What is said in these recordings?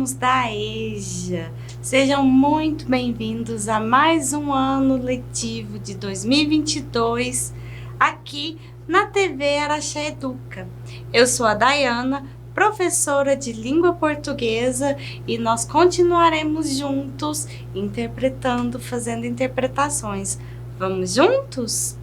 alunos da EJA, sejam muito bem-vindos a mais um ano letivo de 2022 aqui na TV Araxá Educa. Eu sou a Dayana, professora de língua portuguesa, e nós continuaremos juntos interpretando, fazendo interpretações. Vamos juntos?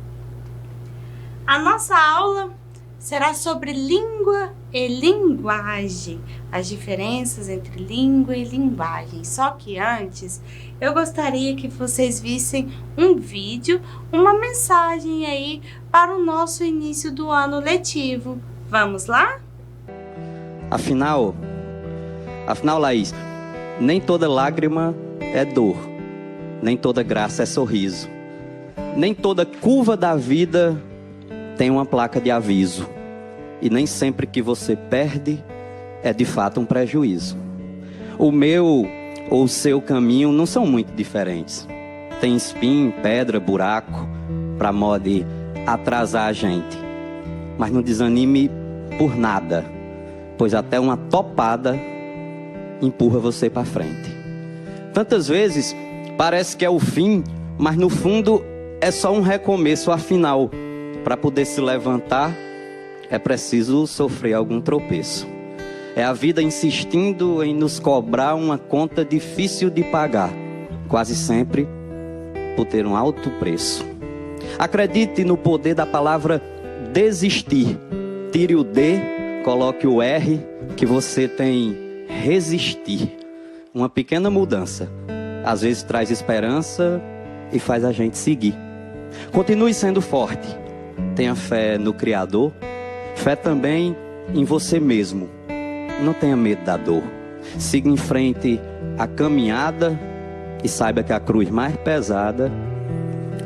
A nossa aula será sobre língua e linguagem, as diferenças entre língua e linguagem. Só que antes, eu gostaria que vocês vissem um vídeo, uma mensagem aí para o nosso início do ano letivo. Vamos lá? Afinal, Laís, nem toda lágrima é dor, nem toda graça é sorriso, nem toda curva da vida tem uma placa de aviso. E nem sempre que você perde é de fato um prejuízo. O meu ou o seu caminho não são muito diferentes. Tem espinho, pedra, buraco, para modo de atrasar a gente. Mas não desanime por nada, pois até uma topada empurra você para frente. Tantas vezes parece que é o fim, mas no fundo é só um recomeço. Afinal, para poder se levantar, é preciso sofrer algum tropeço. É a vida insistindo em nos cobrar uma conta difícil de pagar, quase sempre por ter um alto preço. Acredite no poder da palavra desistir. Tire o D, coloque o R, que você tem resistir. Uma pequena mudança, às vezes traz esperança e faz a gente seguir. Continue sendo forte. Tenha fé no Criador. Fé também em você mesmo. Não tenha medo da dor. Siga em frente a caminhada e saiba que a cruz mais pesada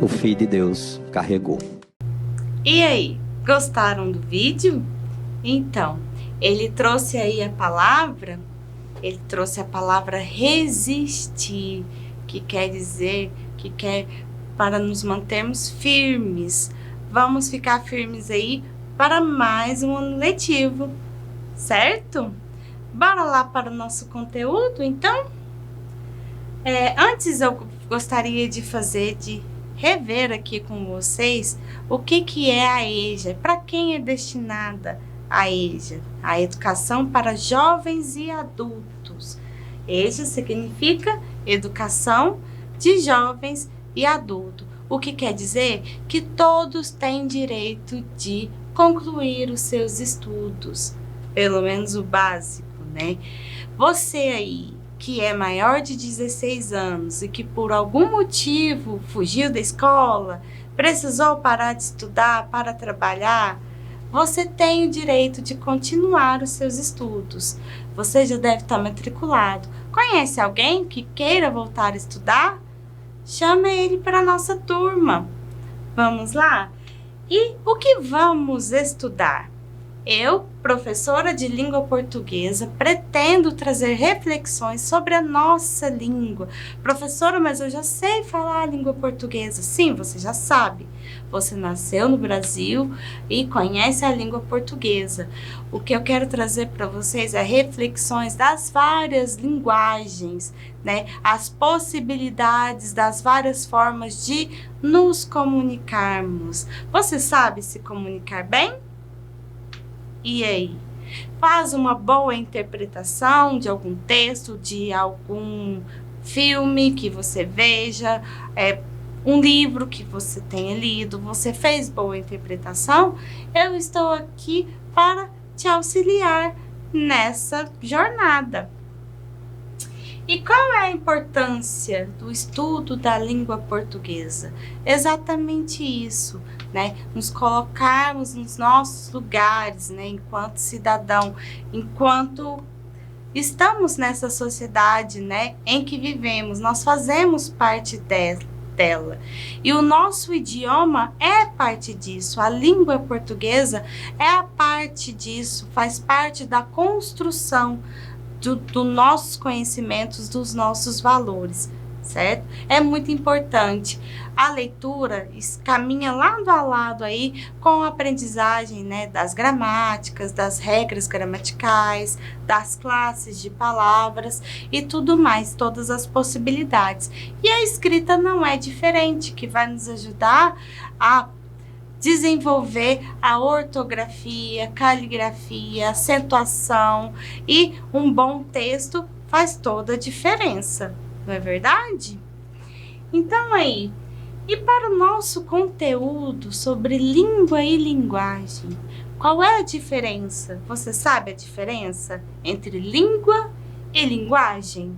o Filho de Deus carregou. E aí, gostaram do vídeo? Então, ele trouxe aí a palavra resistir, que quer dizer para nos mantermos firmes. Vamos ficar firmes aí para mais um ano letivo, certo? Bora lá para o nosso conteúdo, então? Antes eu gostaria de rever aqui com vocês o que é a EJA, para quem é destinada a EJA, a Educação para Jovens e Adultos. EJA significa Educação de Jovens e Adultos, o que quer dizer que todos têm direito de concluir os seus estudos, pelo menos o básico, né? Você aí, que é maior de 16 anos e que por algum motivo fugiu da escola, precisou parar de estudar para trabalhar, você tem o direito de continuar os seus estudos. Você já deve estar matriculado. Conhece alguém que queira voltar a estudar? Chame ele para a nossa turma. Vamos lá? E o que vamos estudar? Eu, professora de língua portuguesa, pretendo trazer reflexões sobre a nossa língua. Professora, mas eu já sei falar a língua portuguesa. Sim, você já sabe. Você nasceu no Brasil e conhece a língua portuguesa. O que eu quero trazer para vocês é reflexões das várias linguagens, né? As possibilidades das várias formas de nos comunicarmos. Você sabe se comunicar bem? E aí? Faz uma boa interpretação de algum texto, de algum filme que você veja, um livro que você tenha lido. Você fez boa interpretação? Eu estou aqui para te auxiliar nessa jornada. E qual é a importância do estudo da língua portuguesa? Exatamente isso, né? Nos colocarmos nos nossos lugares, né? Enquanto cidadão, enquanto estamos nessa sociedade, né? Em que vivemos, nós fazemos parte dela. E o nosso idioma é parte disso. A língua portuguesa é a parte disso, faz parte da construção dos nossos conhecimentos, dos nossos valores, certo? É muito importante. A leitura caminha lado a lado aí com a aprendizagem, né, das gramáticas, das regras gramaticais, das classes de palavras e tudo mais, todas as possibilidades. E a escrita não é diferente, que vai nos ajudar a desenvolver a ortografia, caligrafia, acentuação, e um bom texto faz toda a diferença, não é verdade? Então aí, e para o nosso conteúdo sobre língua e linguagem, qual é a diferença? Você sabe a diferença entre língua e linguagem?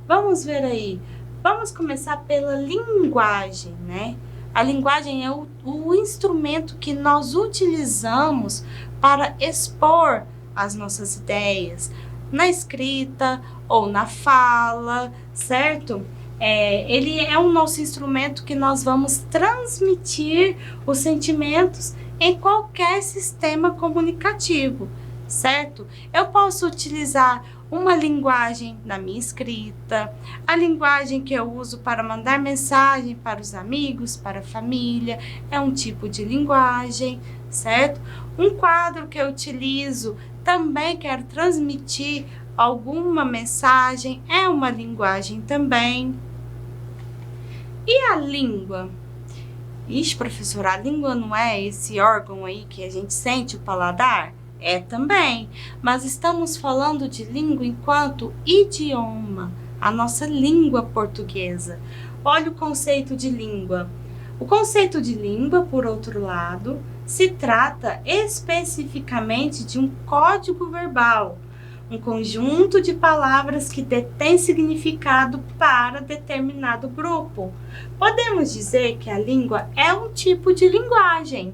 Vamos ver aí. Vamos começar pela linguagem, né? A linguagem é o instrumento que nós utilizamos para expor as nossas ideias, na escrita ou na fala, certo? Ele é o nosso instrumento que nós vamos transmitir os sentimentos em qualquer sistema comunicativo, certo? Eu posso utilizar uma linguagem na minha escrita, a linguagem que eu uso para mandar mensagem para os amigos, para a família, é um tipo de linguagem, certo? Um quadro que eu utilizo, também quero transmitir alguma mensagem, é uma linguagem também. E a língua? Ixi, professora, a língua não é esse órgão aí que a gente sente o paladar? É também, mas estamos falando de língua enquanto idioma, a nossa língua portuguesa. Olha o conceito de língua. O conceito de língua, por outro lado, se trata especificamente de um código verbal, um conjunto de palavras que detém significado para determinado grupo. Podemos dizer que a língua é um tipo de linguagem.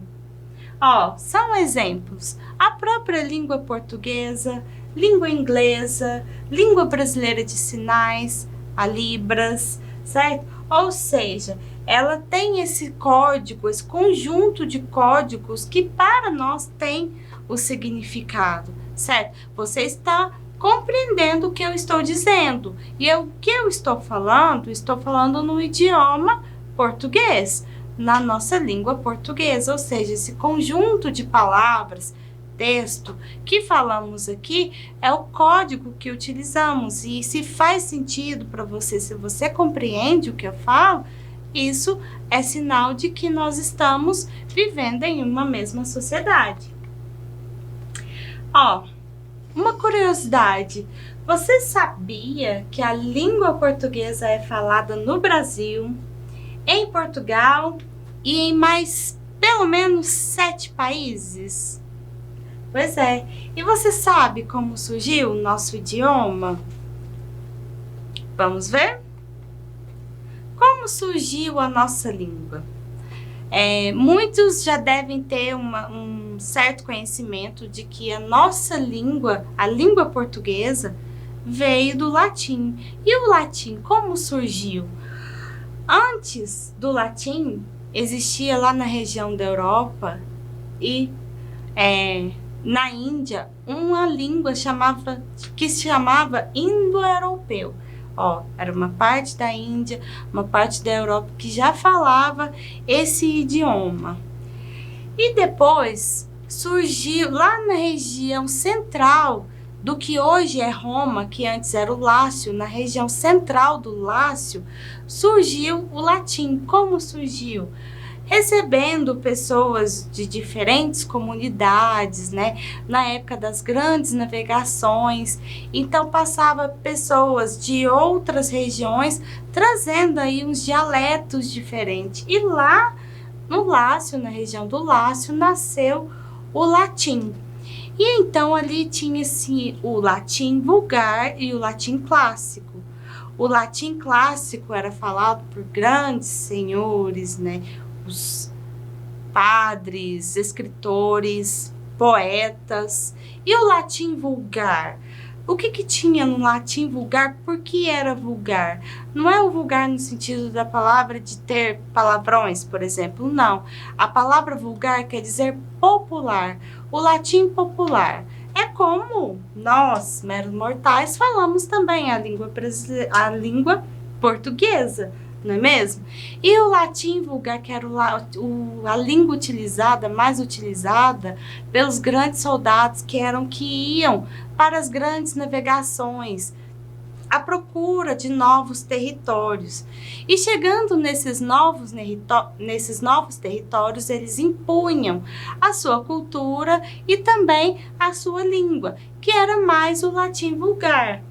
São exemplos: a própria língua portuguesa, língua inglesa, língua brasileira de sinais, a Libras, certo? Ou seja, ela tem esse código, esse conjunto de códigos que para nós tem o significado, certo? Você está compreendendo o que eu estou dizendo. E o que eu estou falando no idioma português, na nossa língua portuguesa, ou seja, esse conjunto de palavras, texto que falamos aqui é o código que utilizamos. E se faz sentido para você, se você compreende o que eu falo, isso é sinal de que nós estamos vivendo em uma mesma sociedade. Uma curiosidade: você sabia que a língua portuguesa é falada no Brasil, em Portugal e em mais pelo menos 7 países? Pois é. E você sabe como surgiu o nosso idioma? Vamos ver? Como surgiu a nossa língua? Muitos já devem ter um certo conhecimento de que a nossa língua, a língua portuguesa, veio do latim. E o latim, como surgiu? Antes do latim, existia lá na região da Europa e na Índia uma língua que se chamava indo-europeu. Era uma parte da Índia, uma parte da Europa que já falava esse idioma. E depois surgiu lá na região central do que hoje é Roma, que antes era o Lácio, na região central do Lácio, surgiu o latim. Como surgiu? Recebendo pessoas de diferentes comunidades, né? Na época das grandes navegações, então passava pessoas de outras regiões trazendo aí uns dialetos diferentes. E lá no Lácio, na região do Lácio, nasceu o latim. E então ali tinha-se o latim vulgar e o latim clássico. O latim clássico era falado por grandes senhores, né? Os padres, escritores, poetas. E o latim vulgar? O que tinha no latim vulgar? Por que era vulgar? Não é o vulgar no sentido da palavra de ter palavrões, por exemplo, não. A palavra vulgar quer dizer popular. O latim popular é como nós, meros mortais, falamos também a língua portuguesa, não é mesmo? E o latim vulgar, que era a língua utilizada, mais utilizada pelos grandes soldados que iam para as grandes navegações, à procura de novos territórios. E chegando nesses novos territórios, eles impunham a sua cultura e também a sua língua, que era mais o latim vulgar.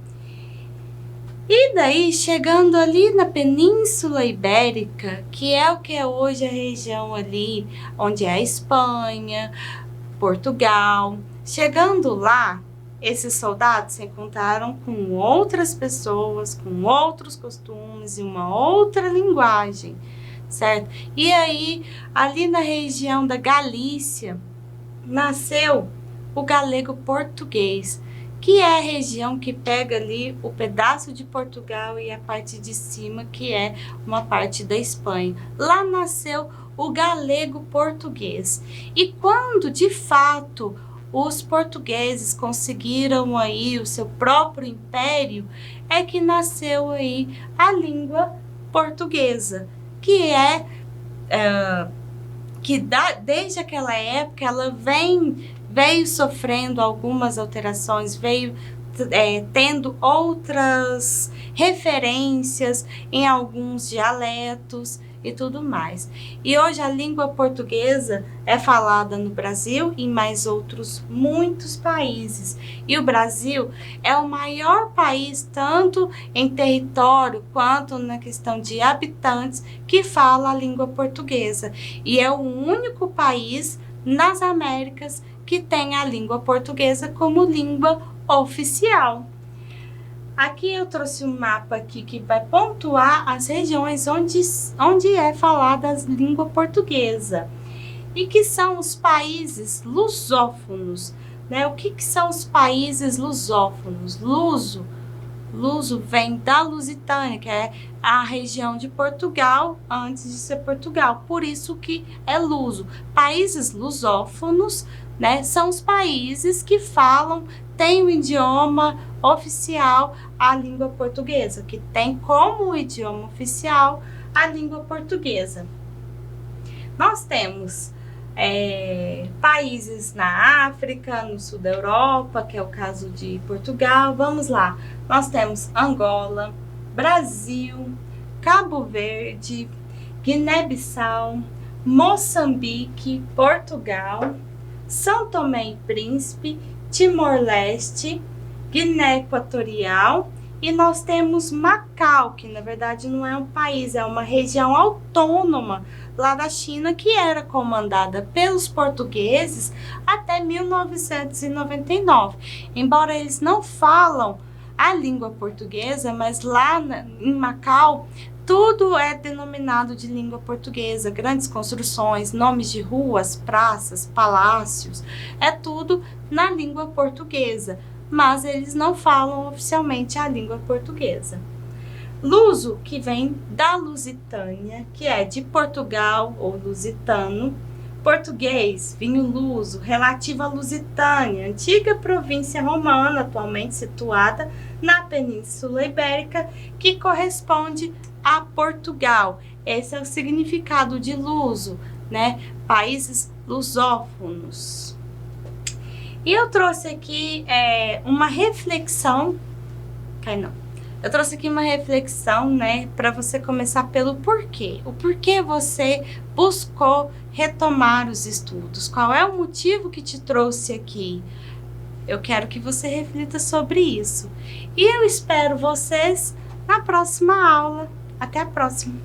E daí, chegando ali na Península Ibérica, que é o que é hoje a região ali, onde é a Espanha, Portugal, chegando lá, esses soldados se encontraram com outras pessoas, com outros costumes e uma outra linguagem, certo? E aí, ali na região da Galícia, nasceu o galego português, que é a região que pega ali o pedaço de Portugal e a parte de cima, que é uma parte da Espanha. Lá nasceu o galego português. E quando, de fato, os portugueses conseguiram aí o seu próprio império, é que nasceu aí a língua portuguesa, que desde aquela época ela veio sofrendo algumas alterações, veio tendo outras referências em alguns dialetos e tudo mais. E hoje a língua portuguesa é falada no Brasil e em mais outros muitos países. E o Brasil é o maior país, tanto em território quanto na questão de habitantes, que fala a língua portuguesa. E é o único país nas Américas que tem a língua portuguesa como língua oficial. Aqui eu trouxe um mapa aqui que vai pontuar as regiões onde é falada a língua portuguesa e que são os países lusófonos, né? O que são os países lusófonos? Luso vem da Lusitânia, que é a região de Portugal antes de ser Portugal, por isso que é luso. Países lusófonos, né, são os países que têm o idioma oficial a língua portuguesa, que tem como idioma oficial a língua portuguesa. Nós temos países na África, no sul da Europa, que é o caso de Portugal. Vamos lá, nós temos Angola, Brasil, Cabo Verde, Guiné-Bissau, Moçambique, Portugal, São Tomé e Príncipe, Timor-Leste, Guiné Equatorial, e nós temos Macau, que na verdade não é um país, é uma região autônoma lá da China, que era comandada pelos portugueses até 1999. Embora eles não falam a língua portuguesa, mas lá em Macau tudo é denominado de língua portuguesa. Grandes construções, nomes de ruas, praças, palácios, é tudo na língua portuguesa, mas eles não falam oficialmente a língua portuguesa. Luso, que vem da Lusitânia, que é de Portugal ou lusitano. Português, vinho luso, relativo à Lusitânia, antiga província romana, atualmente situada na Península Ibérica, que corresponde a Portugal. Esse é o significado de luso, né? Países lusófonos. E eu trouxe aqui uma reflexão. Eu trouxe aqui uma reflexão, né, para você começar pelo porquê. O porquê você buscou retomar os estudos? Qual é o motivo que te trouxe aqui? Eu quero que você reflita sobre isso. E eu espero vocês na próxima aula. Até a próxima!